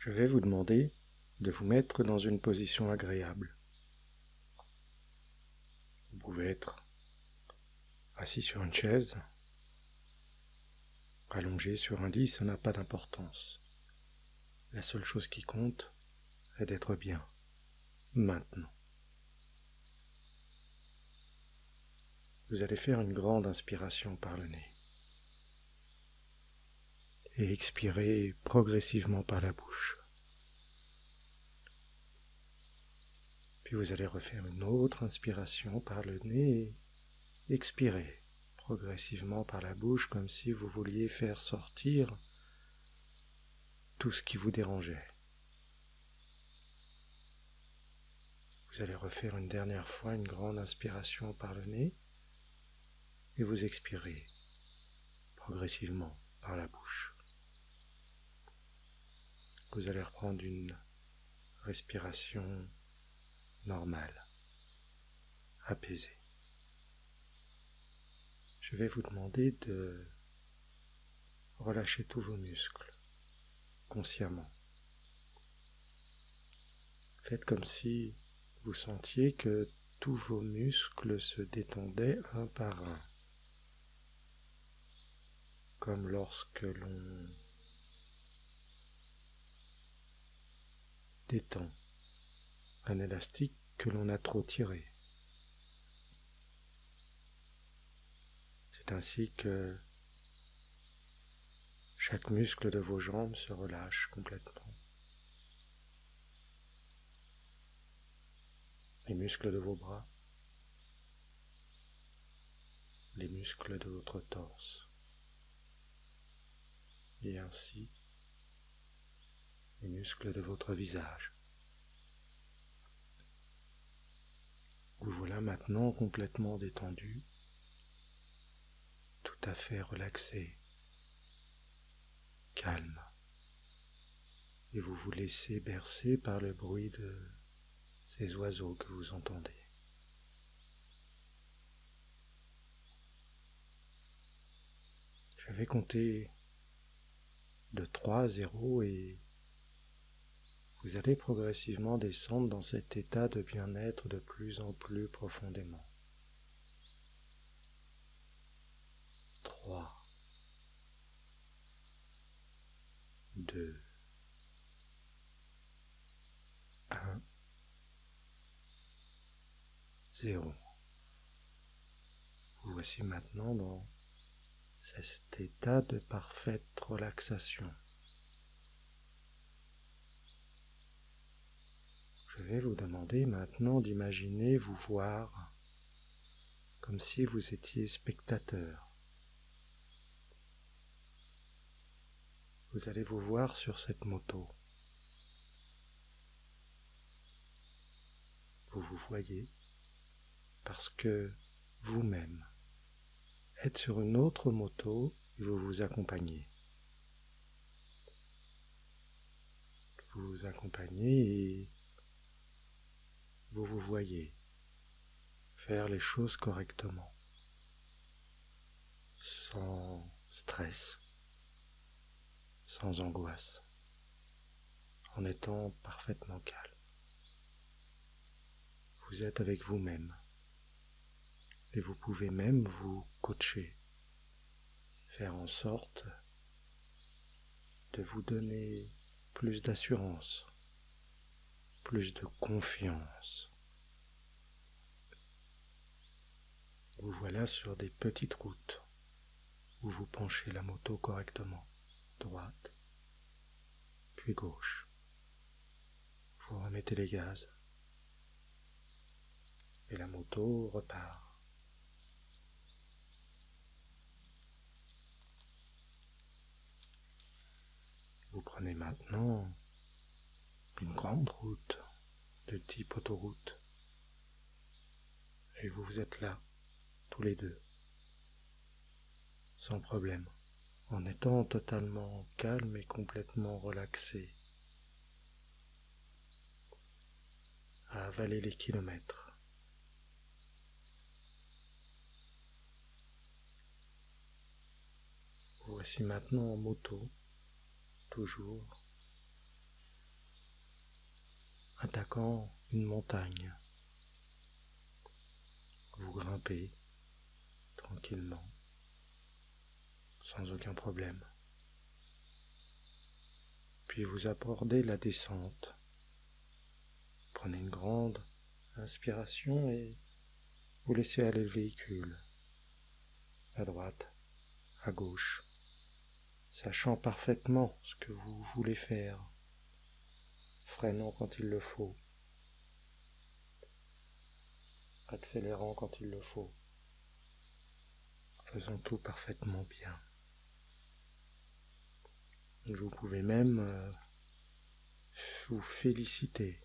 Je vais vous demander de vous mettre dans une position agréable. Vous pouvez être assis sur une chaise, allongé sur un lit, ça n'a pas d'importance. La seule chose qui compte est d'être bien, maintenant. Vous allez faire une grande inspiration par le nez et expirer progressivement par la bouche. Puis vous allez refaire une autre inspiration par le nez et expirer progressivement par la bouche comme si vous vouliez faire sortir tout ce qui vous dérangeait. Vous allez refaire une dernière fois une grande inspiration par le nez et vous expirez progressivement par la bouche. Vous allez reprendre une respiration normale, apaisée. Je vais vous demander de relâcher tous vos muscles, consciemment. Faites comme si vous sentiez que tous vos muscles se détendaient un par un, comme lorsque l'on détend un élastique que l'on a trop tiré. C'est ainsi que chaque muscle de vos jambes se relâche complètement. Les muscles de vos bras, les muscles de votre torse, et ainsi les muscles de votre visage. Vous voilà maintenant complètement détendu, tout à fait relaxé, calme, et vous vous laissez bercer par le bruit de ces oiseaux que vous entendez. Je vais compter de 3 à 0 et vous allez progressivement descendre dans cet état de bien-être de plus en plus profondément. 3, 2, 1, 0. Vous voici maintenant dans cet état de parfaite relaxation. Je vais vous demander maintenant d'imaginer vous voir comme si vous étiez spectateur. Vous allez vous voir sur cette moto. Vous vous voyez parce que vous-même êtes sur une autre moto et vous vous accompagnez. Vous vous accompagnez et vous vous voyez faire les choses correctement, sans stress, sans angoisse, en étant parfaitement calme. Vous êtes avec vous-même et vous pouvez même vous coacher, faire en sorte de vous donner plus d'assurance, plus de confiance. Vous voilà sur des petites routes où vous penchez la moto correctement, droite, puis gauche. Vous remettez les gaz et la moto repart. Vous prenez maintenant une grande route de type autoroute et vous êtes là, tous les deux, sans problème, en étant totalement calme et complètement relaxé, à avaler les kilomètres. Vous voici maintenant en moto, toujours, attaquant une montagne. Vous grimpez tranquillement, sans aucun problème. Puis vous abordez la descente. Prenez une grande inspiration et vous laissez aller le véhicule, à droite, à gauche, sachant parfaitement ce que vous voulez faire, freinant quand il le faut, accélérant quand il le faut, faisant tout parfaitement bien. Et vous pouvez même vous féliciter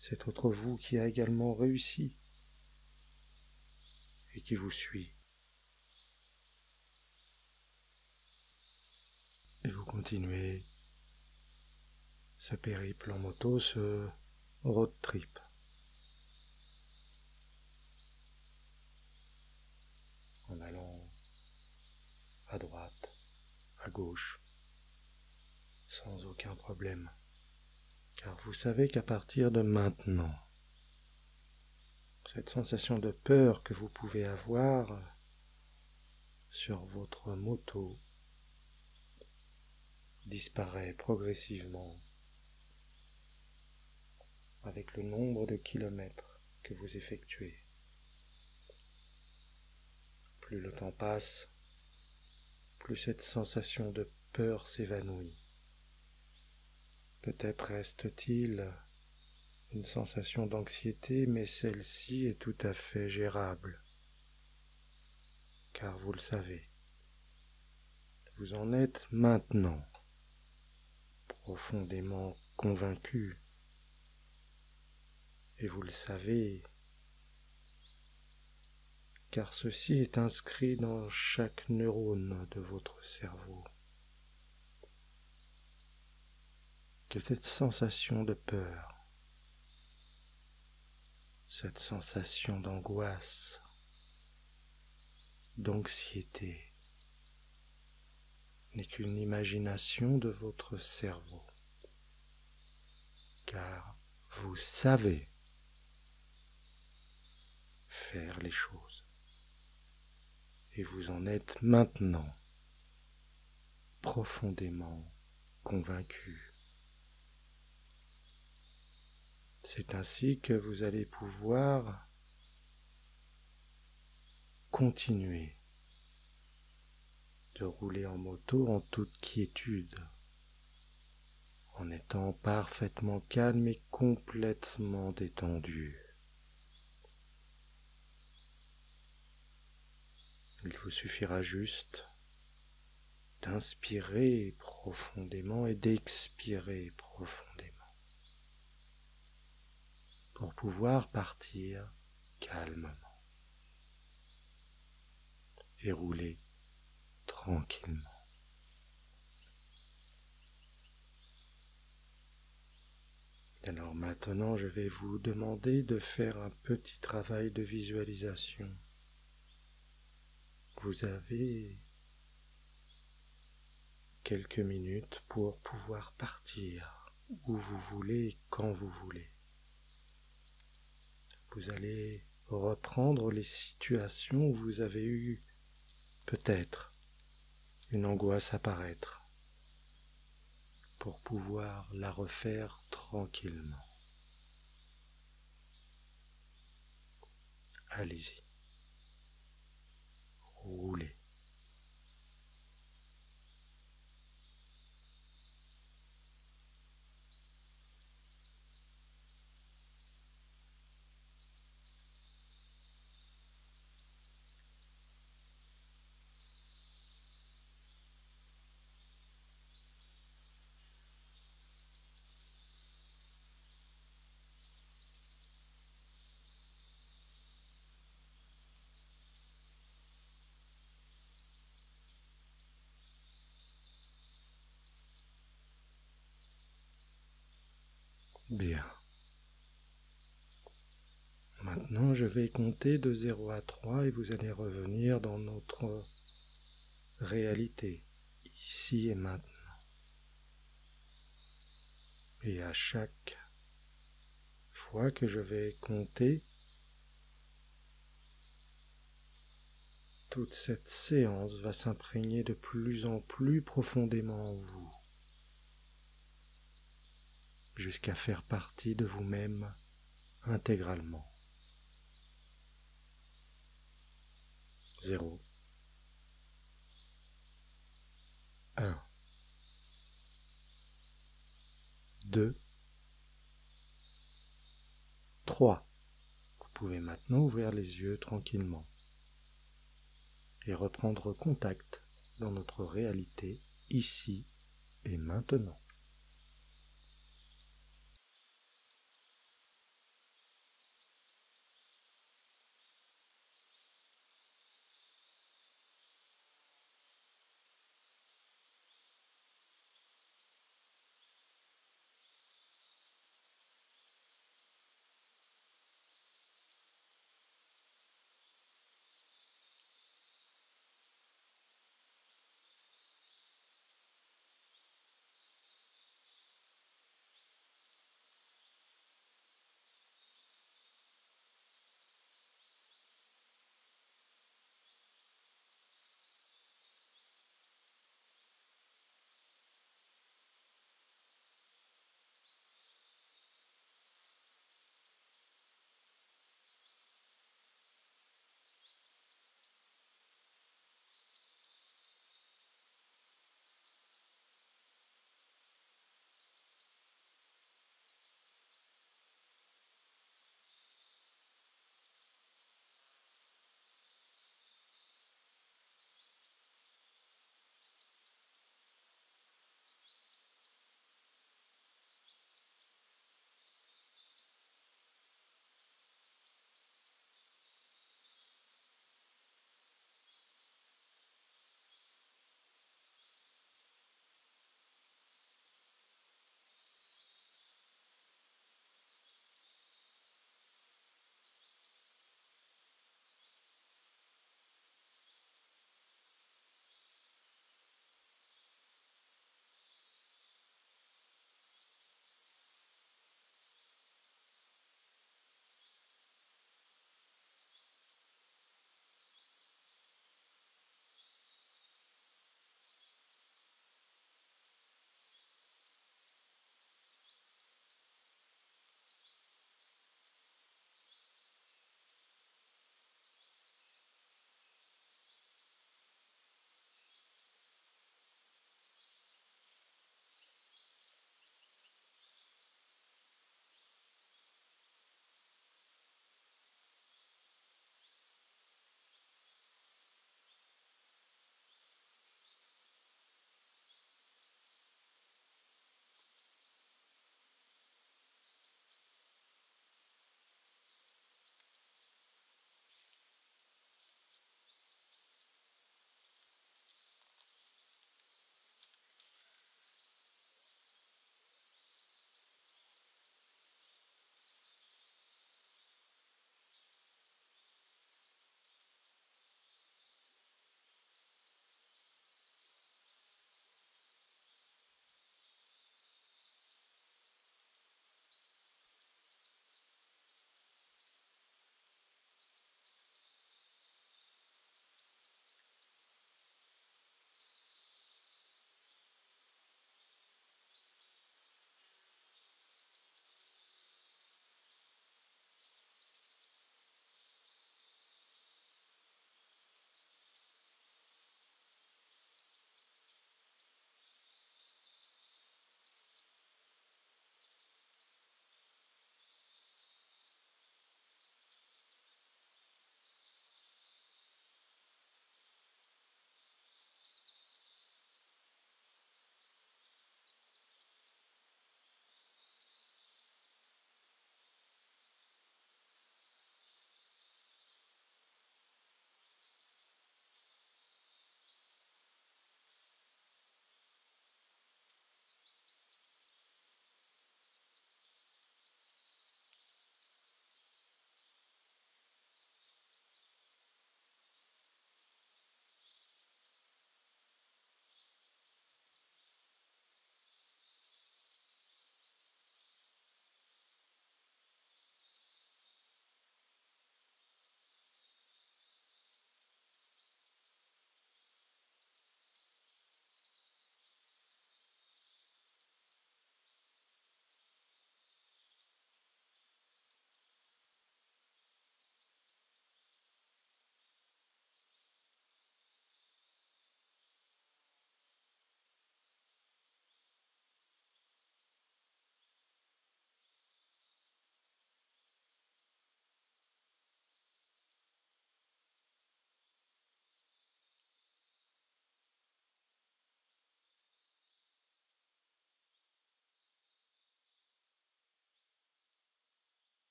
cet autre vous qui a également réussi et qui vous suit. Et vous continuez ce périple en moto, ce road trip. En allant à droite, à gauche, sans aucun problème. Car vous savez qu'à partir de maintenant, cette sensation de peur que vous pouvez avoir sur votre moto disparaît progressivement avec le nombre de kilomètres que vous effectuez. Plus le temps passe, plus cette sensation de peur s'évanouit. Peut-être reste-t-il une sensation d'anxiété, mais celle-ci est tout à fait gérable. Car vous le savez, vous en êtes maintenant profondément convaincu. Et vous le savez, car ceci est inscrit dans chaque neurone de votre cerveau, que cette sensation de peur, cette sensation d'angoisse, d'anxiété, n'est qu'une imagination de votre cerveau, car vous savez faire les choses, et vous en êtes maintenant profondément convaincu. C'est ainsi que vous allez pouvoir continuer de rouler en moto en toute quiétude, en étant parfaitement calme et complètement détendu. Il vous suffira juste d'inspirer profondément et d'expirer profondément pour pouvoir partir calmement et rouler tranquillement. Alors maintenant, je vais vous demander de faire un petit travail de visualisation. Vous avez quelques minutes pour pouvoir partir où vous voulez, quand vous voulez. Vous allez reprendre les situations où vous avez eu peut-être une angoisse apparaître pour pouvoir la refaire tranquillement. Allez-y, roulez. Bien. Maintenant, je vais compter de 0 à 3 et vous allez revenir dans notre réalité, ici et maintenant. Et à chaque fois que je vais compter, toute cette séance va s'imprégner de plus en plus profondément en vous, jusqu'à faire partie de vous-même intégralement. 0, 1, 2, 3. Vous pouvez maintenant ouvrir les yeux tranquillement et reprendre contact dans notre réalité ici et maintenant.